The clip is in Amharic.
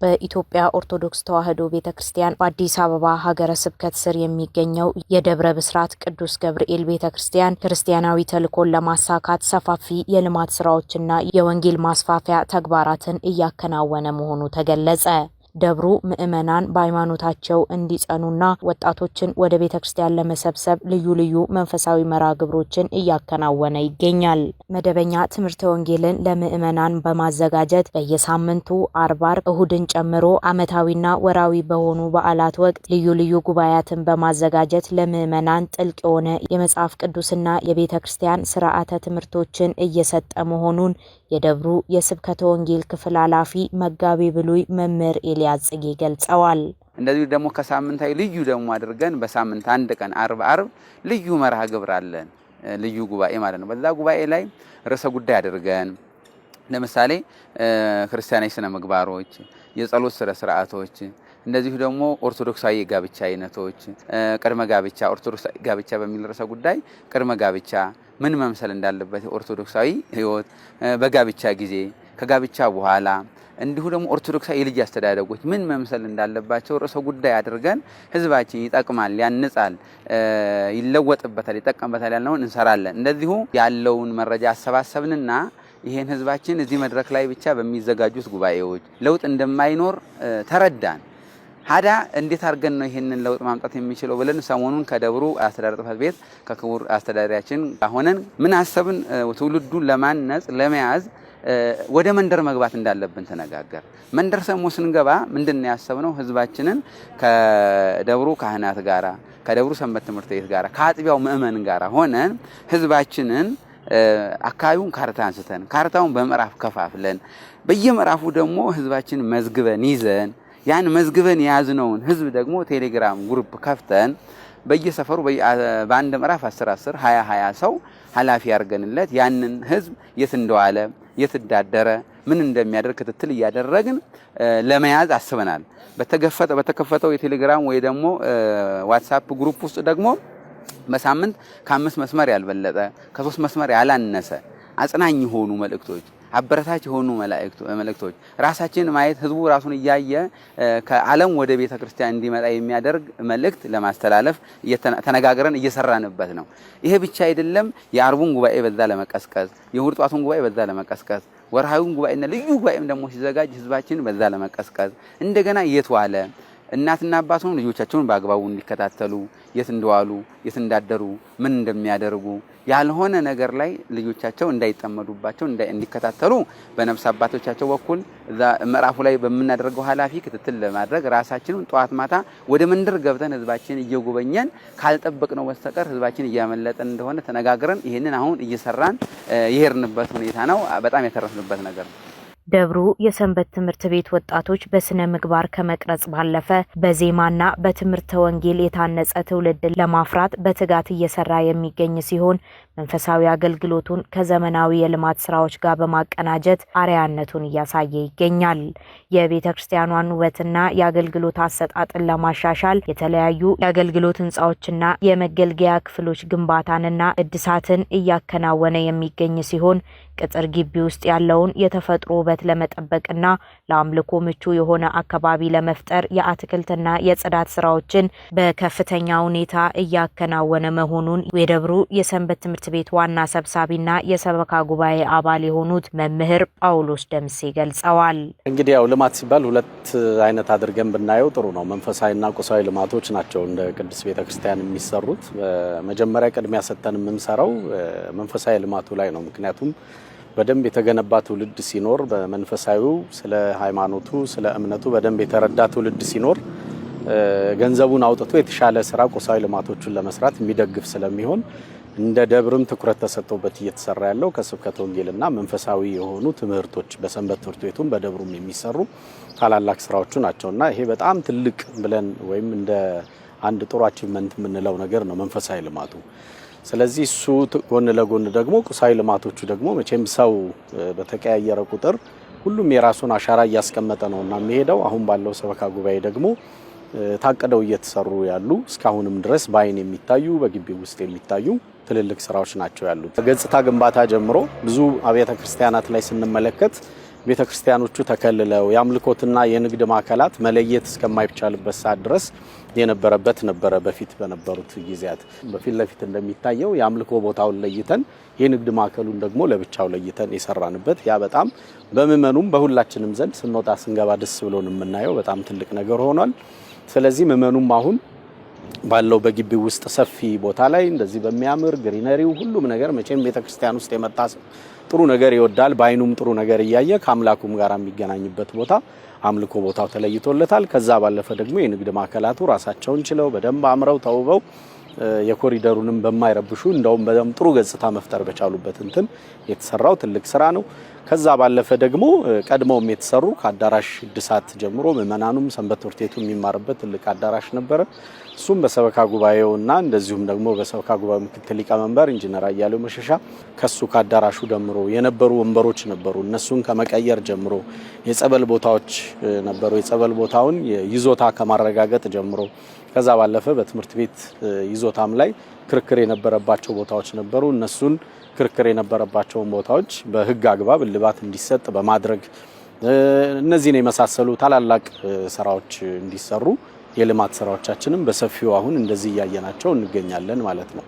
በኢትዮጵያ ኦርቶዶክስ ተዋሕዶ ቤተክርስቲያን በአዲስ አበባ ሀገረ ስብከት ስር የሚገኘው የደብረ ብስራት ቅዱስ ገብርኤል ቤተክርስቲያን ክርስቲያናዊ ተልእኮን ለማሳካት ሰፋፊ የልማት ስራዎችና የወንጌል ማስፋፊያ ተግባራትን እያከናወነ መሆኑ ተገለጸ። ደብሩ ምእመናን በሃይማኖታቸው እንዲጸኑና ወጣቶችን ወደ ቤተክርስቲያን ለመሰብሰብ ልዩ ልዩ መንፈሳዊ መርሃ ግብሮችን እያከናወነ ይገኛል። መደበኛ ትምህርተ ወንጌልን ለምእመናን በማዘጋጀት በየሳምንቱ አርብ፣ እሁድን ጨምሮ ዓመታዊና ወራዊ በሆኑ በዓላት ወቅት ልዩ ልዩ ጉባኤያትን በማዘጋጀት ለምእመናን ጥልቅ የሆነ የመጽሐፍ ቅዱስና የቤተክርስቲያን ስርዓተ ትምህርቶችን እየሰጠ መሆኑን የደብሩ የስብከተ ወንጌል ክፍል ኃላፊ መጋቤ ብሉይ መምህር ኤልያስ ጽጌ ገልጸዋል። እንደዚህ ደግሞ ከሳምንታዊ ልዩ ደግሞ አድርገን በሳምንት አንድ ቀን አርብ ልዩ መርሃ ግብር አለን። ልዩ ጉባኤ ማለት ነው። በዛ ጉባኤ ላይ ርዕሰ ጉዳይ አድርገን ለምሳሌ ክርስቲያናዊ ስነ ምግባሮች፣ የጸሎት ስርዓቶች፣ እንደዚሁ ደግሞ ኦርቶዶክሳዊ ጋብቻ አይነቶች፣ ቅድመ ጋብቻ፣ ኦርቶዶክሳዊ ጋብቻ በሚል ርዕሰ ጉዳይ ቅድመ ጋብቻ ምን መምሰል እንዳለበት ኦርቶዶክሳዊ ህይወት በጋብቻ ጊዜ፣ ከጋብቻ በኋላ እንዲሁ ደግሞ ኦርቶዶክሳዊ የልጅ አስተዳደጎች ምን መምሰል እንዳለባቸው ርዕሰ ጉዳይ አድርገን ህዝባችን ይጠቅማል፣ ያንጻል፣ ይለወጥበታል፣ ይጠቀምበታል ያልነውን እንሰራለን። እንደዚሁ ያለውን መረጃ አሰባሰብንና ይሄን ህዝባችን እዚህ መድረክ ላይ ብቻ በሚዘጋጁት ጉባኤዎች ለውጥ እንደማይኖር ተረዳን። ሀዳ እንዴት አድርገን ነው ይሄንን ለውጥ ማምጣት የሚችለው ብለን ሰሞኑን ከደብሩ አስተዳደር ጽሕፈት ቤት ከክቡር አስተዳዳሪያችን ሆነን ምን አሰብን? ትውልዱን ለማነጽ ለመያዝ ወደ መንደር መግባት እንዳለብን ተነጋገር። መንደር ሰሞ ስንገባ ምንድነው ያሰብነው? ህዝባችንን ከደብሩ ካህናት ጋራ፣ ከደብሩ ሰንበት ትምህርት ቤት ጋራ፣ ከአጥቢያው ምእመን ጋራ ሆነን ህዝባችንን አካባቢውን ካርታ አንስተን ካርታውን በምዕራፍ ከፋፍለን በየምዕራፉ ደግሞ ህዝባችን መዝግበን ይዘን ያን መዝግበን የያዝነውን ህዝብ ደግሞ ቴሌግራም ግሩፕ ከፍተን በየሰፈሩ በአንድ ምዕራፍ 10 20 ሰው ኃላፊ ያርገንለት ያንን ህዝብ የት እንደዋለ የት እንዳደረ ምን እንደሚያደርግ ክትትል ያደረግን ለመያዝ አስበናል። በተከፈተው የቴሌግራም ወይ ደግሞ ዋትስአፕ ግሩፕ ውስጥ ደግሞ በሳምንት ከ5 መስመር ያልበለጠ ከ3 መስመር ያላነሰ አጽናኝ የሆኑ መልእክቶች፣ አበረታች የሆኑ መልእክቶች ራሳችን ማየት ህዝቡ ራሱን እያየ ከዓለም ወደ ቤተክርስቲያን እንዲመጣ የሚያደርግ መልእክት ለማስተላለፍ ተነጋግረን እየሰራንበት ነው። ይሄ ብቻ አይደለም። የአርቡን ጉባኤ በዛ ለመቀስቀስ፣ የእሁድ ጧቱን ጉባኤ በዛ ለመቀስቀስ፣ ወርሃዊውን ጉባኤና ልዩ ጉባኤም ደግሞ ሲዘጋጅ ህዝባችን በዛ ለመቀስቀስ እንደገና የትዋለ እናትና አባቱን ልጆቻቸውን በአግባቡ እንዲከታተሉ የት እንደዋሉ የት እንዳደሩ ምን እንደሚያደርጉ ያልሆነ ነገር ላይ ልጆቻቸው እንዳይጠመዱባቸው እንዲከታተሉ በነፍስ አባቶቻቸው በኩል እዛ ምዕራፉ ላይ በመናደርገው ኃላፊ ክትትል ለማድረግ ራሳችንን ጧት ማታ ወደ መንደር ገብተን ህዝባችን እየጎበኘን ካልጠበቅነው በስተቀር ህዝባችን እያመለጠን እንደሆነ ተነጋግረን ይሄንን አሁን እየሰራን የሄድንበት ሁኔታ ነው። በጣም የተረፍንበት ነገር ነው። ደብሩ የሰንበት ትምህርት ቤት ወጣቶች በስነ ምግባር ከመቅረጽ ባለፈ በዜማና በትምህርተ ወንጌል የታነጸ ትውልድ ለማፍራት በትጋት እየሰራ የሚገኝ ሲሆን መንፈሳዊ አገልግሎቱን ከዘመናዊ የልማት ስራዎች ጋር በማቀናጀት አርአያነቱን እያሳየ ይገኛል። የቤተ ክርስቲያኗን ውበትና የአገልግሎት አሰጣጥን ለማሻሻል የተለያዩ የአገልግሎት ህንጻዎችና የመገልገያ ክፍሎች ግንባታንና እድሳትን እያከናወነ የሚገኝ ሲሆን ቅጥር ግቢ ውስጥ ያለውን የተፈጥሮ ውበት ለመጠበቅና ለአምልኮ ምቹ የሆነ አካባቢ ለመፍጠር የአትክልትና የጽዳት ስራዎችን በከፍተኛ ሁኔታ እያከናወነ መሆኑን የደብሩ የሰንበት ትምህርት ቤት ዋና ሰብሳቢና የሰበካ ጉባኤ አባል የሆኑት መምህር ጳውሎስ ደምሴ ገልጸዋል። እንግዲህ ያው ልማት ሲባል ሁለት አይነት አድርገን ብናየው ጥሩ ነው። መንፈሳዊና ቁሳዊ ልማቶች ናቸው እንደ ቅዱስ ቤተክርስቲያን የሚሰሩት። መጀመሪያ ቅድሚያ ሰጥተን የምንሰራው መንፈሳዊ ልማቱ ላይ ነው። ምክንያቱም በደንብ የተገነባ ትውልድ ሲኖር በመንፈሳዊው ስለ ሃይማኖቱ ስለ እምነቱ በደንብ የተረዳ ትውልድ ሲኖር ገንዘቡን አውጥቶ የተሻለ ስራ ቁሳዊ ልማቶችን ለመስራት የሚደግፍ ስለሚሆን እንደ ደብርም ትኩረት ተሰጥቶበት እየተሰራ ያለው ከስብከተ ወንጌልና መንፈሳዊ የሆኑ ትምህርቶች በሰንበት ትምህርት ቤቱም በደብሩም የሚሰሩ ታላላቅ ስራዎቹ ናቸውና ይሄ በጣም ትልቅ ብለን ወይም እንደ አንድ ጥሩ አቺቭመንት የምንለው ነገር ነው መንፈሳዊ ልማቱ። ስለዚህ እሱ ጎን ለጎን ደግሞ ቁሳዊ ልማቶቹ ደግሞ መቼም ሰው በተቀያየረ ቁጥር ሁሉም የራሱን አሻራ እያስቀመጠ ነውና የሚሄደው። አሁን ባለው ሰበካ ጉባኤ ደግሞ ታቀደው እየተሰሩ ያሉ እስካሁንም ድረስ በአይን የሚታዩ በግቢው ውስጥ የሚታዩ ትልልቅ ስራዎች ናቸው ያሉት። ገጽታ ግንባታ ጀምሮ ብዙ አብያተ ክርስቲያናት ላይ ስንመለከት ቤተክርስቲያኖቹ ተከልለው የአምልኮትና የንግድ ማዕከላት መለየት እስከማይቻልበት ሰዓት ድረስ የነበረበት ነበረ። በፊት በነበሩት ጊዜያት በፊት ለፊት እንደሚታየው የአምልኮ ቦታውን ለይተን የንግድ ማዕከሉን ደግሞ ለብቻው ለይተን የሰራንበት ያ በጣም በመመኑም በሁላችንም ዘንድ ስንወጣ ስንገባ ደስ ብሎን የምናየው በጣም ትልቅ ነገር ሆኗል። ስለዚህ መመኑም አሁን ባለው በግቢው ውስጥ ሰፊ ቦታ ላይ እንደዚህ በሚያምር ግሪነሪው ሁሉም ነገር መቼም ቤተክርስቲያን ውስጥ የመጣ ጥሩ ነገር ይወዳል። በአይኑም ጥሩ ነገር እያየ ከአምላኩም ጋር የሚገናኝበት ቦታ አምልኮ ቦታው ተለይቶለታል። ከዛ ባለፈ ደግሞ የንግድ ማዕከላቱ ራሳቸውን ችለው በደንብ አምረው ተውበው የኮሪደሩንም በማይረብሹ እንደውም በጣም ጥሩ ገጽታ መፍጠር በቻሉበት እንትን የተሰራው ትልቅ ስራ ነው። ከዛ ባለፈ ደግሞ ቀድሞም የተሰሩ ከአዳራሽ እድሳት ጀምሮ ምእመናኑም ሰንበት ትምህርት ቤቱ የሚማርበት ትልቅ አዳራሽ ነበረ። እሱም በሰበካ ጉባኤውና እንደዚሁም ደግሞ በሰበካ ጉባኤው ምክትል ሊቀመንበር ኢንጂነር አያሌው መሸሻ ከሱ ከአዳራሹ ጀምሮ የነበሩ ወንበሮች ነበሩ። እነሱን ከመቀየር ጀምሮ የጸበል ቦታዎች ነበሩ። የጸበል ቦታውን ይዞታ ከማረጋገጥ ጀምሮ ከዛ ባለፈ በትምህርት ቤት ይዞታም ላይ ክርክር የነበረባቸው ቦታዎች ነበሩ። እነሱን ክርክር የነበረባቸውን ቦታዎች በሕግ አግባብ እልባት እንዲሰጥ በማድረግ እነዚህን የመሳሰሉ ታላላቅ ስራዎች እንዲሰሩ የልማት ስራዎቻችንም በሰፊው አሁን እንደዚህ እያየናቸው እንገኛለን ማለት ነው።